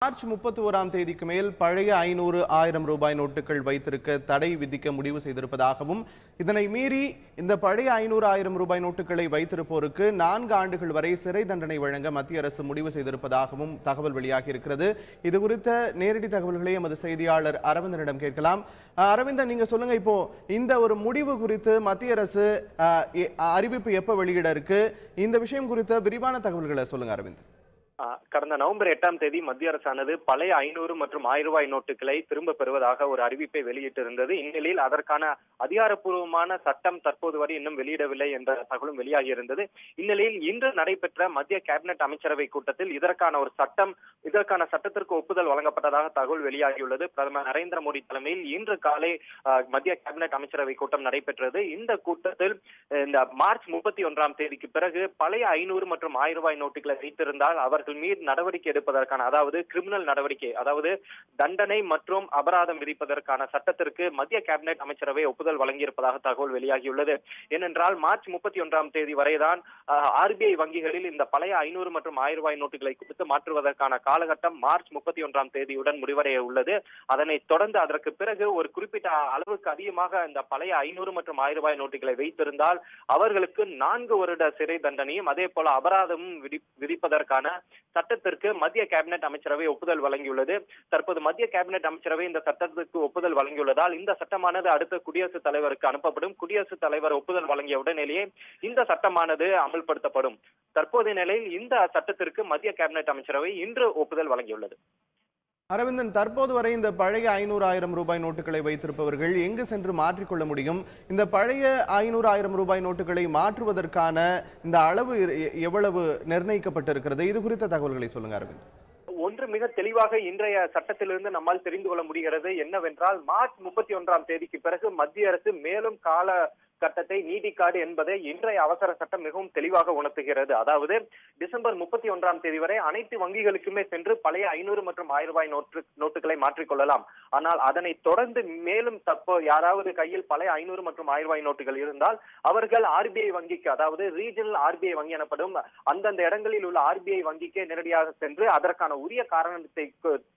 March 31ஆம் தேதிக்கு மேல் பழைய 500, 1000 ரூபாய் நோட்டுகள் வைத்திருக்க தடை விதிக்க முடிவு செய்திருப்பதாகவும், இதனை மீறி இந்த பழைய 500, 1000 ரூபாய் நோட்டுகளை வைத்திருப்போருக்கு 4 ஆண்டுகள் வரை சிறை தண்டனை வழங்க மத்திய அரசு முடிவு செய்திருப்பதாகவும் தகவல் வெளியாகி இருக்கிறது. இது குறித்த நேரடி தகவல்களை எமது செய்தியாளர் அரவிந்தனிடம் கேட்கலாம். அரவிந்தன், நீங்க சொல்லுங்க, இப்போ இந்த ஒரு முடிவு குறித்து மத்திய அரசு அறிவிப்பு எப்ப வெளியிட இருக்கு? இந்த விஷயம் குறித்த விரிவான தகவல்களை சொல்லுங்க அரவிந்தன். கடந்த நவம்பர் 8ஆம் தேதி மத்திய அரசானது பழைய 500 மற்றும் 1000 ரூபாய் நோட்டுகளை திரும்ப பெறுவதாக ஒரு அறிவிப்பை வெளியிட்டிருந்தது. இந்நிலையில் அதற்கான அதிகாரப்பூர்வமான சட்டம் தற்போது வரை இன்னும் வெளியிடவில்லை என்ற தகவலும் வெளியாகி இருந்தது. இந்நிலையில் இன்று நடைபெற்ற மத்திய கேபினெட் அமைச்சரவை கூட்டத்தில் இதற்கான சட்டத்திற்கு ஒப்புதல் வழங்கப்பட்டதாக தகவல் வெளியாகியுள்ளது. பிரதமர் நரேந்திர மோடி தலைமையில் இன்று காலை மத்திய கேபினெட் அமைச்சரவை கூட்டம் நடைபெற்றது. இந்த கூட்டத்தில் இந்த மார்ச் 31ஆம் தேதிக்கு பிறகு பழைய 500 மற்றும் 1000 ரூபாய் நோட்டுகளை வைத்திருந்தால் அவர்கள் மீது நடவடிக்கை எடுப்பதற்கான, அதாவது கிரிமினல் நடவடிக்கை, அதாவது தண்டனை மற்றும் அபராதம் விதிப்பதற்கான சட்டத்திற்கு மத்திய கேபினெட் அமைச்சரவை ஒப்புதல் வழங்கியிருப்பதாக தகவல் வெளியாகியுள்ளது. ஏனென்றால் மார்ச் 31ஆம் தேதி வரைதான் ஆர்பிஐ வங்கிகளில் இந்த பழைய 500 மற்றும் 1000 ரூபாய் நோட்டுகளை கொடுத்து மாற்றுவதற்கான காலகட்டம் மார்ச் 31ஆம் தேதியுடன் முடிவடைய உள்ளது. அதனைத் தொடர்ந்து அதற்கு பிறகு ஒரு குறிப்பிட்ட அளவுக்கு அதிகமாக இந்த பழைய 500 மற்றும் 1000 ரூபாய் நோட்டுகளை வைத்திருந்தால் அவர்களுக்கு 4 வருட சிறை தண்டனையும் அதே போல அபராதமும் விதிப்பதற்கான சட்டத்திற்கு மத்திய கேபினெட் அமைச்சரவை ஒப்புதல் வழங்கியுள்ளது. தற்போது மத்திய கேபினெட் அமைச்சரவை இந்த சட்டத்திற்கு ஒப்புதல் வழங்கியுள்ளதால் இந்த சட்டமானது அடுத்த குடியரசுத் தலைவருக்கு அனுப்பப்படும். குடியரசுத் தலைவர் ஒப்புதல் வழங்கிய உடனேயே இந்த சட்டமானது அமல்படுத்தப்படும். தற்போதைய நிலையில் இந்த சட்டத்திற்கு மத்திய கேபினெட் அமைச்சரவை இன்று ஒப்புதல் வழங்கியுள்ளது. அரவிந்தன், தற்போது வரை இந்த பழைய 500, 1000 ரூபாய் நோட்டுகளை வைத்திருப்பவர்கள் எங்கு சென்று மாற்றிக்கொள்ள முடியும்? இந்த பழைய 500, 1000 ரூபாய் நோட்டுகளை மாற்றுவதற்கான இந்த அளவு எவ்வளவு நிர்ணயிக்கப்பட்டிருக்கிறது? இது குறித்த தகவல்களை சொல்லுங்க அரவிந்த். ஒன்று மிக தெளிவாக இன்றைய சட்டத்திலிருந்து நம்மால் தெரிந்து கொள்ள முடிகிறது. என்னவென்றால் மார்ச் 31ஆம் தேதிக்கு பிறகு மத்திய அரசு மேலும் கால கட்டத்தை நீடிக்காது என்பதை இன்றைய அவசர சட்டம் மிகவும் தெளிவாக உணர்த்துகிறது. அதாவது டிசம்பர் 31ஆம் தேதி வரை அனைத்து வங்கிகளுக்குமே சென்று பழைய 500 மற்றும் 1000 ரூபாய் நோட்டுகளை மாற்றிக்கொள்ளலாம். ஆனால் அதனை தொடர்ந்து மேலும் யாராவது கையில் பழைய 500 மற்றும் 1000 ரூபாய் நோட்டுகள் இருந்தால் அவர்கள் ஆர்பிஐ வங்கிக்கு, அதாவது ரீஜனல் ஆர்பிஐ வங்கி எனப்படும் அந்தந்த இடங்களில் உள்ள ஆர்பிஐ வங்கிக்கே நேரடியாக சென்று அதற்கான உரிய காரணத்தை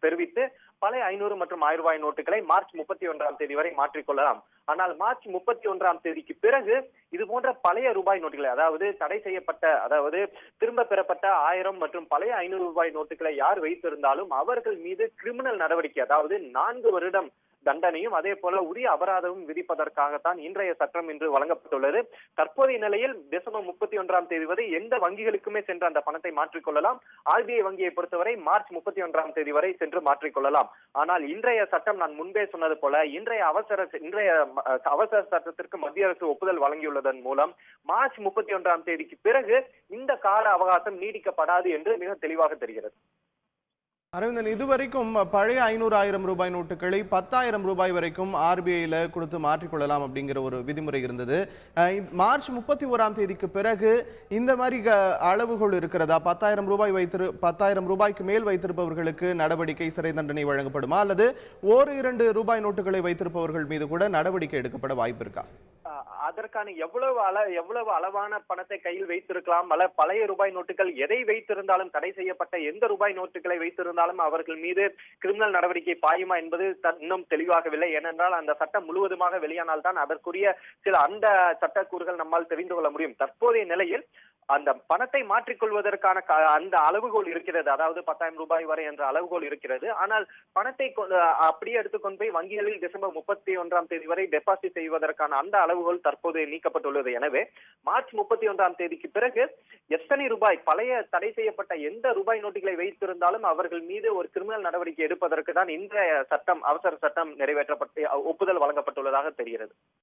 தெரிவித்து பழைய 500 மற்றும் 1000 ரூபாய் நோட்டுகளை மார்ச் 31ஆம் தேதி வரை மாற்றிக்கொள்ளலாம். ஆனால் மார்ச் 31ஆம் தேதிக்கு பிறகு இது போன்ற பழைய ரூபாய் நோட்டுகளை, அதாவது தடை செய்யப்பட்ட, அதாவது திரும்ப பெறப்பட்ட 1000 மற்றும் பழைய 500 ரூபாய் நோட்டுகளை யார் வைத்திருந்தாலும் அவர்கள் மீது கிரிமினல் நடவடிக்கை, அதாவது 4 வருடம் தண்டனையும் அதே போல உரிய அபராதமும் விதிப்பதற்காகத்தான் இன்றைய சட்டம் இன்று வழங்கப்பட்டுள்ளது. தற்போதைய நிலையில் டிசம்பர் 31ஆம் தேதி வரை எந்த வங்கிகளுக்குமே சென்று அந்த பணத்தை மாற்றிக்கொள்ளலாம். ஆர்பிஐ வங்கியை பொறுத்தவரை மார்ச் 31ஆம் தேதி வரை சென்று மாற்றிக்கொள்ளலாம். ஆனால் இன்றைய சட்டம், நான் முன்பே சொன்னது போல, இன்றைய அவசர சட்டத்திற்கு மத்திய அரசு ஒப்புதல் வழங்கியுள்ளதன் மூலம் மார்ச் 31ஆம் தேதிக்கு பிறகு இந்த கால அவகாசம் நீடிக்கப்படாது என்று மிக தெளிவாக தெரிகிறது. அரவிந்தன், இதுவரைக்கும் பழைய 500, 1000 ரூபாய் நோட்டுகளை 10,000 ரூபாய் வரைக்கும் ஆர்பிஐல கொடுத்து மாற்றிக்கொள்ளலாம் அப்படிங்கிற ஒரு விதிமுறை இருந்தது. மார்ச் 31ஆம் தேதிக்கு பிறகு இந்த மாதிரி அளவுகள் இருக்கிறதா? 10,000 ரூபாய்க்கு மேல் வைத்திருப்பவர்களுக்கு நடவடிக்கை, சிறை தண்டனை வழங்கப்படுமா, அல்லது 1-2 ரூபாய் நோட்டுகளை வைத்திருப்பவர்கள் மீது கூட நடவடிக்கை எடுக்கப்பட வாய்ப்பு இருக்கா? அதற்கான எவ்வளவு அளவான பணத்தை கையில் வைத்திருக்கலாம், பழைய ரூபாய் நோட்டுகள் எதை வைத்திருந்தாலும், தடை செய்யப்பட்ட எந்த ரூபாய் நோட்டுகளை வைத்திருந்தாலும் அவர்கள் மீது கிரிமினல் நடவடிக்கை பாயுமா என்பது இன்னும் தெளிவாகவில்லை. ஏனென்றால் அந்த சட்டம் முழுவதுமாக வெளியானால் தான் அதற்குரிய சில அந்த சட்டக்கூறுகள் நம்மால் தெரிந்து கொள்ள முடியும். தற்போதைய நிலையில் அந்த பணத்தை மாற்றிக்கொள்வதற்கான அந்த அளவுகோல் இருக்கிறது, அதாவது 10,000 ரூபாய் வரை என்ற அளவுகோல் இருக்கிறது. ஆனால் பணத்தை அப்படியே எடுத்துக்கொண்டு போய் வங்கிகளில் டிசம்பர் 31ஆம் தேதி வரை டெபாசிட் செய்வதற்கான அந்த அளவுகோல் தற்போது நீக்கப்பட்டுள்ளது. எனவே மார்ச் 31ஆம் தேதிக்கு பிறகு எத்தனை ரூபாய் பழைய தடை செய்யப்பட்ட எந்த ரூபாய் நோட்டுகளை வைத்திருந்தாலும் அவர்கள் மீது ஒரு கிரிமினல் நடவடிக்கை எடுப்பதற்கு தான் இந்த சட்டம், அவசர சட்டம் நிறைவேற்றப்பட்டு ஒப்புதல் வழங்கப்பட்டுள்ளதாக தெரிகிறது.